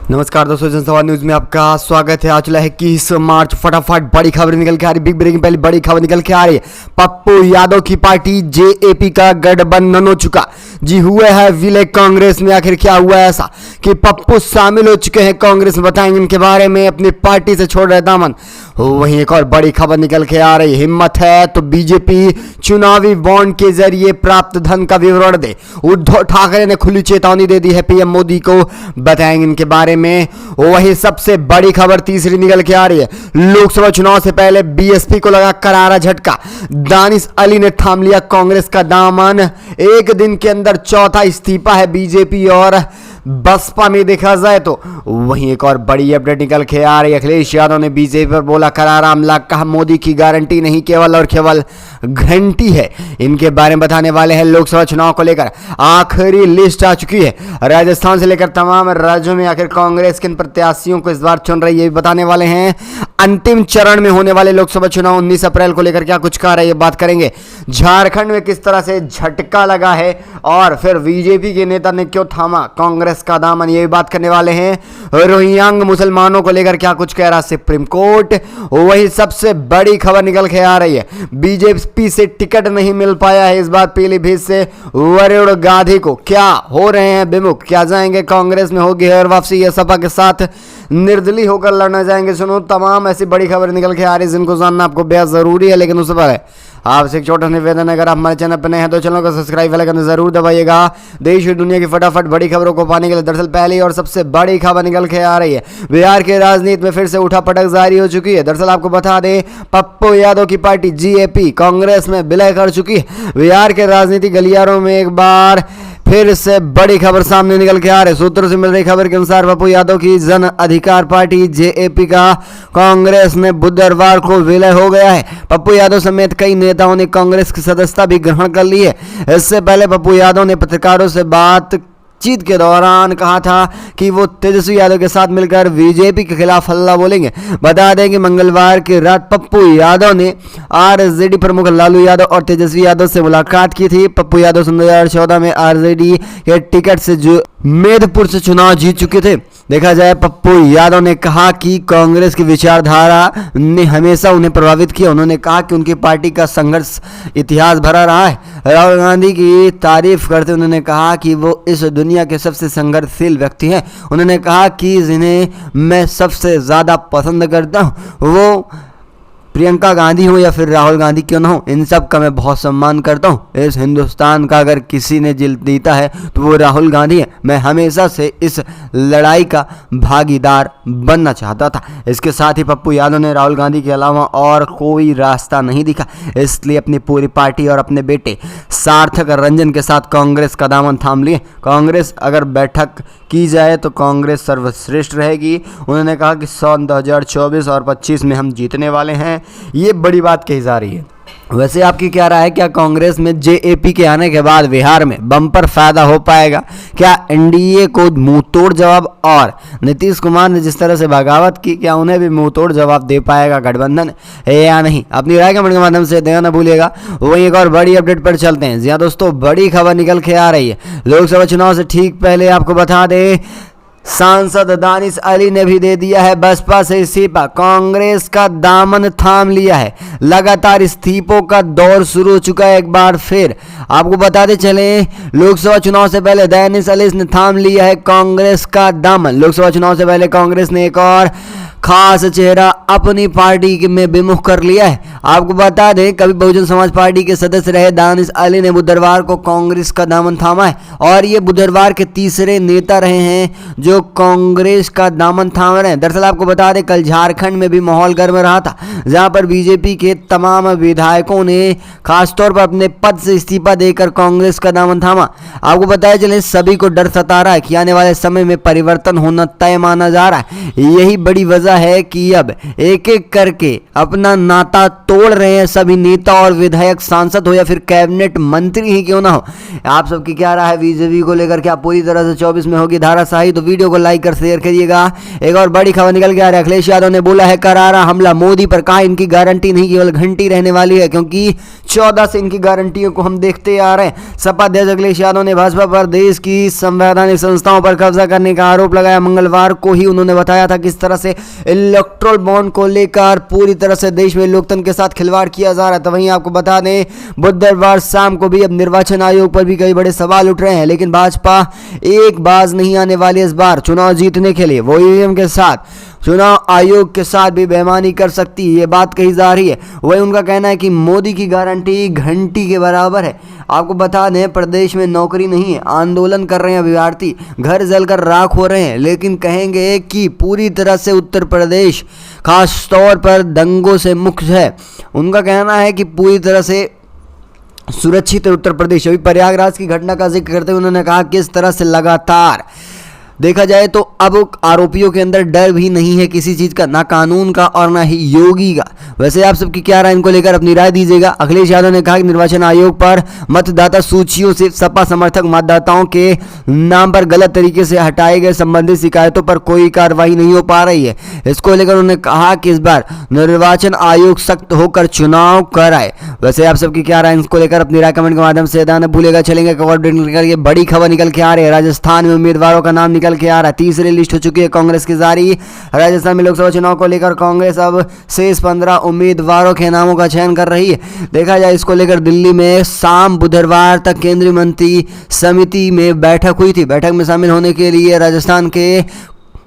नमस्कार दोस्तों, जनसभा न्यूज में आपका स्वागत है। आज 21 मार्च। फटाफट बड़ी खबर निकल के आ रही, बिग ब्रेकिंग पहली बड़ी खबर निकल के आ रही है। पप्पू यादव की पार्टी जेएपी का गठबंधन हो चुका। जी हुआ है विलय कांग्रेस में। आखिर क्या हुआ है ऐसा कि पप्पू शामिल हो चुके हैं कांग्रेस में, बताएंगे इनके बारे में। अपनी पार्टी से छोड़ रहे दामन। वहीं एक और बड़ी खबर निकल के आ रही, हिम्मत है तो बीजेपी चुनावी बॉन्ड के जरिए प्राप्त धन का विवरण दे। उद्धव ठाकरे ने खुली चेतावनी दे दी है पीएम मोदी को, बताएंगे इनके बारे में। वही सबसे बड़ी खबर तीसरी निकल के आ रही है। लोकसभा चुनाव से पहले बीएसपी को लगा करारा झटका। दानिश अली ने थाम लिया कांग्रेस का दामन। एक दिन के अंदर चौथा इस्तीफा है बीजेपी और बसपा में देखा जाए तो। वहीं एक और बड़ी अपडेट निकल के आ रही है। अखिलेश यादव ने बीजेपी पर बोला करारा हमला, कहा मोदी की गारंटी नहीं केवल और केवल घंटी है। इनके बारे में बताने वाले हैं। लोकसभा चुनाव को लेकर आखिरी लिस्ट आ चुकी है। राजस्थान से लेकर तमाम राज्यों में आखिर कांग्रेस किन प्रत्याशियों को इस बार चुन रही है, ये भी बताने वाले हैं। अंतिम चरण में होने वाले लोकसभा चुनाव 19 अप्रैल को लेकर क्या कुछ कह रहा है, ये बात करेंगे। झारखंड में किस तरह से झटका लगा है और फिर बीजेपी के नेता ने क्यों थामा कांग्रेस का दामन, ये भी बात करने वाले हैं। रोहिंग्या मुसलमानों को लेकर क्या कुछ कह रहा सुप्रीम कोर्ट। वही सबसे बड़ी खबर निकल के आ रही है। बीजेपी से टिकट नहीं मिल पाया है इस बार पीलीभीत से वरुण गांधी को। क्या हो रहे हैं विमुख, क्या जाएंगे कांग्रेस में, होगी और वापसी या सपा के साथ निर्दलीय होकर लड़ना जाएंगे। सुनो, तमाम ऐसी बड़ी खबर निकल के आ रही है जिनको जानना आपको बेहद जरूरी है। लेकिन उससे पहले आपसे एक छोटा निवेदन, अगर आप हमारे चैनल पर नए हैं तो चैनल को सब्सक्राइब वाला करना जरूर दबाइएगा। देश और दुनिया की फटाफट बड़ी खबरों को पाने के लिए दरअसल पहली और सबसे बड़ी खबर निकल के आ रही है। बिहार के राजनीति में फिर से उठापटक जारी हो चुकी है। दरअसल आपको बता दें, पप्पू यादव की पार्टी जेएपी कांग्रेस में विलय कर चुकी है। बिहार के राजनीतिक गलियारों में एक बार फिर से बड़ी खबर सामने निकल के आ रही है। सूत्रों से मिल रही खबर के अनुसार पप्पू यादव की जन अधिकार पार्टी जेएपी का कांग्रेस में बुधवार को विलय हो गया है। पप्पू यादव समेत कई नेताओं ने कांग्रेस की सदस्यता भी ग्रहण कर ली है। इससे पहले पप्पू यादव ने पत्रकारों से बातचीत के दौरान कहा था कि वो तेजस्वी यादव के साथ मिलकर बीजेपी के खिलाफ हल्ला बोलेंगे। बता दें कि मंगलवार की रात पप्पू यादव ने आरजेडी प्रमुख लालू यादव और तेजस्वी यादव से मुलाकात की थी। पप्पू यादव 2014 में आरजेडी के टिकट से जो मेदपुर से चुनाव जीत चुके थे। देखा जाए, पप्पू यादव ने कहा कि कांग्रेस की विचारधारा ने हमेशा उन्हें प्रभावित किया। उन्होंने कहा कि उनकी पार्टी का संघर्ष इतिहास भरा रहा है। राहुल गांधी की तारीफ करते उन्होंने कहा कि वो इस दुनिया के सबसे संघर्षशील व्यक्ति हैं। उन्होंने कहा कि जिन्हें मैं सबसे ज़्यादा पसंद करता हूँ वो प्रियंका गांधी हो या फिर राहुल गांधी क्यों ना हो, इन सब का मैं बहुत सम्मान करता हूँ। इस हिंदुस्तान का अगर किसी ने जीता है तो वो राहुल गांधी है। मैं हमेशा से इस लड़ाई का भागीदार बनना चाहता था। इसके साथ ही पप्पू यादव ने राहुल गांधी के अलावा और कोई रास्ता नहीं दिखा, इसलिए अपनी पूरी पार्टी और अपने बेटे सार्थक रंजन के साथ कांग्रेस का दामन थाम लिए। कांग्रेस अगर बैठक की जाए तो कांग्रेस सर्वश्रेष्ठ रहेगी। उन्होंने कहा कि 2024 और 25 में हम जीतने वाले हैं। ये बड़ी बात कही जा रही है। वैसे आपकी क्या राय है, क्या कांग्रेस में जेएपी के आने के बाद बिहार में बम्पर फायदा हो पाएगा? क्या एनडीए को मुंहतोड़ जवाब, और नीतीश कुमार ने जिस तरह से बगावत की, क्या उन्हें भी मुंहतोड़ जवाब दे पाएगा गठबंधन है या नहीं? अपनी राय कमेंट के माध्यम से देना न भूलिएगा। वहीं एक और बड़ी अपडेट पर चलते हैं। जी हाँ दोस्तों, बड़ी खबर निकल के आ रही है। लोकसभा चुनाव से ठीक पहले आपको बता दें, सांसद दानिश अली ने भी दे दिया है बसपा से इस्तीफा। कांग्रेस का दामन थाम लिया है। लगातार इस्तीफों का दौर शुरू हो चुका है। एक बार फिर आपको बताते चले, लोकसभा चुनाव से पहले दानिश अली ने थाम लिया है कांग्रेस का दामन। लोकसभा चुनाव से पहले कांग्रेस ने एक और खास चेहरा अपनी पार्टी में विमुख कर लिया है। आपको बता दें, कभी बहुजन समाज पार्टी के सदस्य रहे दानिश अली ने बुधवार को कांग्रेस का दामन थामा है और ये बुधवार के तीसरे नेता रहे हैं जो कांग्रेस का दामन थाम रहे हैं। दरअसल आपको बता दें, कल झारखंड में भी माहौल गर्म रहा था, जहां पर बीजेपी के तमाम विधायकों ने खासतौर पर अपने पद से इस्तीफा देकर कांग्रेस का दामन थामा। आपको बताया चले, सभी को डर सता रहा है कि आने वाले समय में परिवर्तन होना तय माना जा रहा है। यही बड़ी वजह है कि अब एक एक करके अपना नाता तोड़ रहे हैं सभी नेता और विधायक, सांसद हो या फिर कैबिनेट मंत्री ही क्यों ना हो। आप सबकी क्या राय है बीजेपी को लेकर? क्या पूरी तरह से 24 में होगी धाराशाही? तो वीडियो को लाइक कर शेयर करिएगा। एक और बड़ी खबर निकल के आ रही है। अखिलेश यादव ने बोला है करारा हमला मोदी पर, कहा इनकी गारंटी नहीं केवल घंटी रहने वाली है, क्योंकि 2014 से इनकी गारंटियों को हम देखते आ रहे हैं। सपा अध्यक्ष अखिलेश यादव ने भाजपा पर देश की संवैधानिक संस्थाओं पर कब्जा करने का आरोप लगाया। मंगलवार को ही उन्होंने बताया था किस तरह से इलेक्ट्रोल बॉन्ड को लेकर पूरी तरह से देश में लोकतंत्र के साथ खिलवाड़ किया जा रहा है। तो वहीं आपको बता दें बुधवार शाम को भी अब निर्वाचन आयोग पर भी कई बड़े सवाल उठ रहे हैं, लेकिन भाजपा एक बाज नहीं आने वाली इस बार चुनाव जीतने के लिए। वो ईवीएम के साथ चुनाव आयोग के साथ भी बेईमानी कर सकती है, ये बात कही जा रही है। वही उनका कहना है कि मोदी की गारंटी घंटी के बराबर है। आपको बता दें प्रदेश में नौकरी नहीं है, आंदोलन कर रहे हैं विद्यार्थी, घर जलकर राख हो रहे हैं, लेकिन कहेंगे कि पूरी तरह से उत्तर प्रदेश खास तौर पर दंगों से मुक्त है। उनका कहना है कि पूरी तरह से सुरक्षित है उत्तर प्रदेश। अभी प्रयागराज की घटना का जिक्र करते हुए उन्होंने कहा किस तरह से लगातार देखा जाए तो अब आरोपियों के अंदर डर भी नहीं है किसी चीज़ का, ना कानून का और ना ही योगी का। वैसे आप सबकी क्या राय, इनको लेकर अपनी राय दीजिएगा। अखिलेश यादव ने कहा कि निर्वाचन आयोग पर मतदाता सूचियों से सपा समर्थक मतदाताओं के नाम पर गलत तरीके से हटाए गए संबंधित शिकायतों पर कोई कार्रवाई नहीं हो पा रही है। इसको लेकर उन्होंने कहा कि इस बार निर्वाचन आयोग सख्त होकर चुनाव कराए। वैसे आप सबकी क्या राय, इसको लेकर अपनी राय कमेंट के माध्यम से देना भूलेगा। चलेंगे ये बड़ी खबर निकल के आ रही है, राजस्थान में उम्मीदवारों का नाम निकल के आ रहा है। तीसरी लिस्ट हो चुकी है कांग्रेस की जारी। राजस्थान में लोकसभा चुनाव को लेकर कांग्रेस अब शेष 15 उम्मीदवारों के नामों का चयन कर रही है। देखा जाए इसको लेकर दिल्ली में शाम बुधवार तक केंद्रीय मंत्री समिति में बैठक हुई थी। बैठक में शामिल होने के लिए राजस्थान के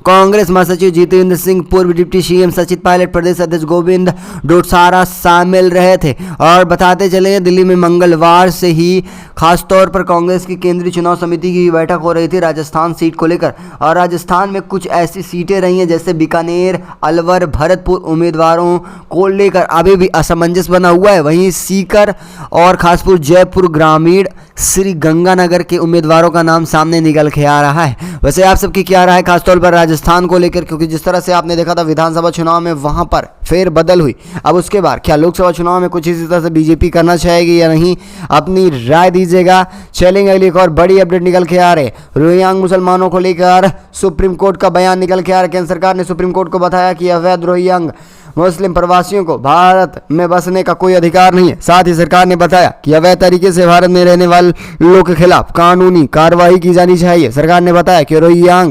कांग्रेस महासचिव जितेंद्र सिंह, पूर्व डिप्टी सीएम सचिन पायलट, प्रदेश अध्यक्ष गोविंद डोटासरा शामिल रहे थे। और बताते चले दिल्ली में मंगलवार से ही खासतौर पर कांग्रेस की केंद्रीय चुनाव समिति की बैठक हो रही थी राजस्थान सीट को लेकर। और राजस्थान में कुछ ऐसी सीटें रही हैं जैसे बीकानेर, अलवर, भरतपुर उम्मीदवारों को लेकर अभी भी असमंजस बना हुआ है। वहीं सीकर और खासपुर, जयपुर ग्रामीण, श्री गंगानगर के उम्मीदवारों का नाम सामने निकल के आ रहा है। वैसे आप सबकी क्या राय है खासतौर पर राजस्थान को लेकर, क्योंकि जिस तरह से आपने देखा था विधानसभा चुनाव में वहां पर फेर बदल हुई, अब उसके बाद क्या लोकसभा चुनाव में कुछ इसी तरह से बीजेपी करना चाहेगी या नहीं, अपनी राय दीजिएगा। चलेंगे अगली एक और बड़ी अपडेट निकल के आ रहे, रोहिंग्या मुसलमानों को लेकर सुप्रीम कोर्ट का बयान निकल के आ रहा है। केंद्र सरकार ने सुप्रीम कोर्ट को बताया कि अवैध रोहिंग्या मुस्लिम प्रवासियों को भारत में बसने का कोई अधिकार नहीं है। साथ ही सरकार ने बताया कि अवैध तरीके से भारत में रहने वाले लोगों के खिलाफ कानूनी कार्रवाई की जानी चाहिए। सरकार ने बताया कि रोहिंग्या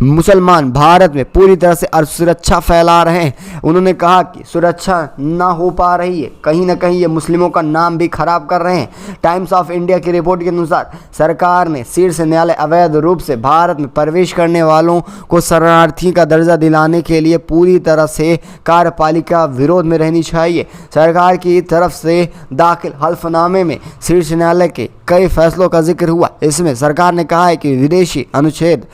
मुसलमान भारत में पूरी तरह से असुरक्षा फैला रहे हैं। उन्होंने कहा कि सुरक्षा ना हो पा रही है, कहीं ना कहीं ये मुस्लिमों का नाम भी खराब कर रहे हैं। टाइम्स ऑफ इंडिया की रिपोर्ट के अनुसार सरकार ने शीर्ष न्यायालय अवैध रूप से भारत में प्रवेश करने वालों को शरणार्थी का दर्जा दिलाने के लिए पूरी तरह से कार्यपालिका विरोध में रहनी चाहिए। सरकार की तरफ से दाखिल हल्फनामे में शीर्ष न्यायालय के कई फैसलों का जिक्र हुआ। इसमें सरकार ने कहा है कि विदेशी अनुच्छेद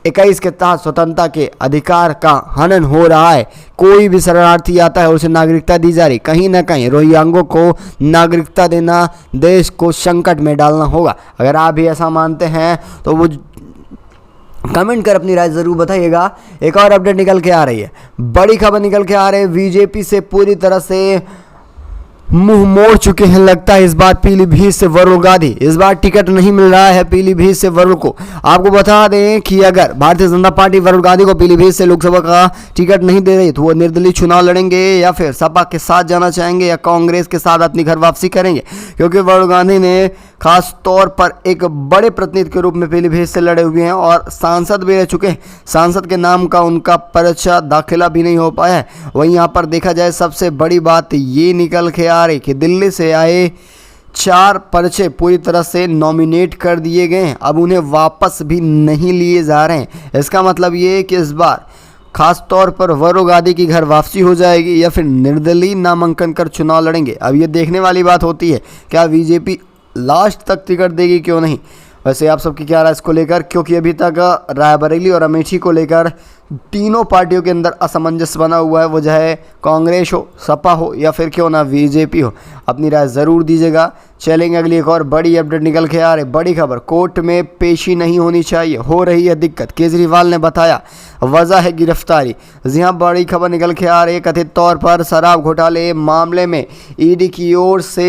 21 के तहत स्वतंत्रता के अधिकार का हनन हो रहा है। कोई भी शरणार्थी आता है उसे नागरिकता दी जा रही, कहीं ना कहीं रोहिंग्याओं को नागरिकता देना देश को संकट में डालना होगा। अगर आप भी ऐसा मानते हैं तो वो कमेंट कर अपनी राय जरूर बताइएगा। एक और अपडेट निकल के आ रही है, बड़ी खबर निकल के आ रही है, बीजेपी से पूरी तरह से मुंह मोड़ चुके हैं लगता है इस बार पीलीभीत से वरुण गांधी। इस बार टिकट नहीं मिल रहा है पीलीभीत से वरुण को। आपको बता दें कि अगर भारतीय जनता पार्टी वरुण गांधी को पीलीभीत से लोकसभा का टिकट नहीं दे रही तो वो निर्दलीय चुनाव लड़ेंगे या फिर सपा के साथ जाना चाहेंगे या कांग्रेस के साथ अपनी घर वापसी करेंगे, क्योंकि वरुण गांधी ने खास तौर पर एक बड़े प्रतिनिधि के रूप में पीलीभीत से लड़े हुए हैं और सांसद भी रह चुके हैं। सांसद के नाम का उनका पर्चा दाखिला भी नहीं हो पाया है। वहीं यहाँ पर देखा जाए सबसे बड़ी बात ये निकल के आ रही कि दिल्ली से आए 4 पर्चे पूरी तरह से नॉमिनेट कर दिए गए हैं, अब उन्हें वापस भी नहीं लिए जा रहे हैं। इसका मतलब ये कि इस बार खास तौर पर वरुण गांधी की घर वापसी हो जाएगी या फिर निर्दलीय नामांकन कर चुनाव लड़ेंगे। अब ये देखने वाली बात होती है क्या बीजेपी लास्ट तक टिकट देगी क्यों नहीं। वैसे आप सबकी क्या राय इसको लेकर, क्योंकि अभी तक रायबरेली और अमेठी को लेकर तीनों पार्टियों के अंदर असमंजस बना हुआ है, वो चाहे कांग्रेस हो, सपा हो या फिर क्यों ना बीजेपी हो। अपनी राय ज़रूर दीजिएगा। चलेंगे अगली एक और बड़ी अपडेट निकल के आ रही, बड़ी खबर, कोर्ट में पेशी नहीं होनी चाहिए, हो रही है दिक्कत, केजरीवाल ने बताया, वजह है गिरफ्तारी। जी हाँ, बड़ी खबर निकल के आ रही है, कथित तौर पर शराब घोटाले मामले में ईडी की ओर से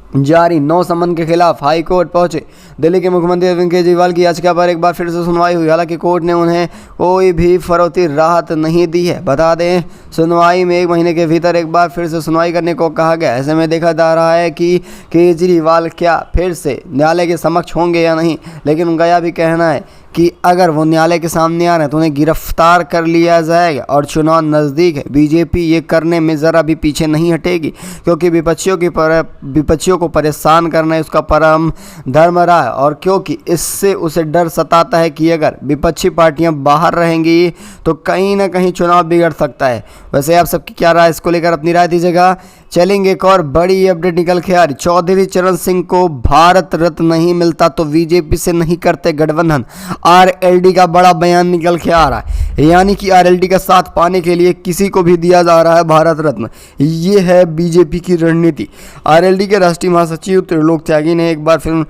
जारी 9 समन के खिलाफ हाई कोर्ट पहुंचे। दिल्ली के मुख्यमंत्री अरविंद केजरीवाल की याचिका पर एक बार फिर से सुनवाई हुई। हालांकि कोर्ट ने उन्हें कोई भी फौरती राहत नहीं दी है। बता दें, सुनवाई में 1 महीने के भीतर एक बार फिर से सुनवाई करने को कहा गया। ऐसे में देखा जा रहा है कि केजरीवाल क्या फिर से न्यायालय के समक्ष होंगे या नहीं। लेकिन उनका यह भी कहना है कि अगर वो न्यायालय के सामने आ रहे हैं तो उन्हें गिरफ्तार कर लिया जाएगा और चुनाव नज़दीक है। बीजेपी ये करने में ज़रा भी पीछे नहीं हटेगी, क्योंकि विपक्षियों को परेशान करना है उसका परम धर्म रहा है, और क्योंकि इससे उसे डर सताता है कि अगर विपक्षी पार्टियां बाहर रहेंगी तो कहीं ना कहीं चुनाव बिगड़ सकता है। वैसे आप सबकी क्या राय, इसको लेकर अपनी राय दीजिएगा। चलेंगे एक और बड़ी अपडेट निकल के आ रही। चौधरी चरण सिंह को भारत रत्न नहीं मिलता तो बीजेपी से नहीं करते गठबंधन। आरएलडी का बड़ा बयान निकल के आ रहा है, यानी कि आरएलडी का साथ पाने के लिए किसी को भी दिया जा रहा है भारत रत्न। ये है बीजेपी की रणनीति। आरएलडी के राष्ट्रीय महासचिव त्रिलोक त्यागी ने एक बार फिर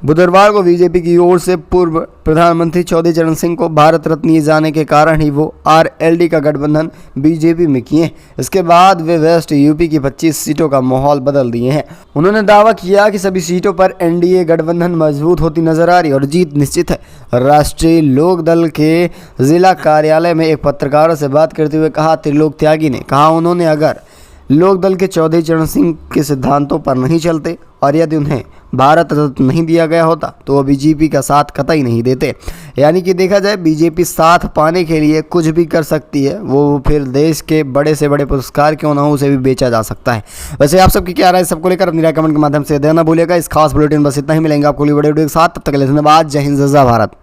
बुधवार को बीजेपी की ओर से पूर्व प्रधानमंत्री चौधरी चरण सिंह को भारत रत्न दिए जाने के कारण ही वो आरएलडी का गठबंधन बीजेपी में किए। इसके बाद वे वेस्ट यूपी की 25 सीटों का माहौल बदल दिए हैं। उन्होंने दावा किया कि सभी सीटों पर एनडीए गठबंधन मजबूत होती नजर आ रही और जीत निश्चित है। राष्ट्रीय लोक दल के जिला कार्यालय में एक पत्रकारों से बात करते हुए कहा त्रिलोक त्यागी ने कहा, उन्होंने अगर लोक दल के चौधरी चरण सिंह के सिद्धांतों पर नहीं चलते और यदि उन्हें भारत रत्न नहीं दिया गया होता तो वो बीजेपी का साथ कतई नहीं देते। यानी कि देखा जाए बीजेपी साथ पाने के लिए कुछ भी कर सकती है, वो फिर देश के बड़े से बड़े पुरस्कार क्यों ना हो उसे भी बेचा जा सकता है। वैसे आप सबकी क्या राय, सबको लेकर अपनी राय कमेंट के माध्यम से देना भूलिएगा। इस खास बुलेटिन बस इतना ही, मिलेंगे आपको वीडियो के साथ, तब तक के लिए धन्यवाद। जय हिंद, जय भारत।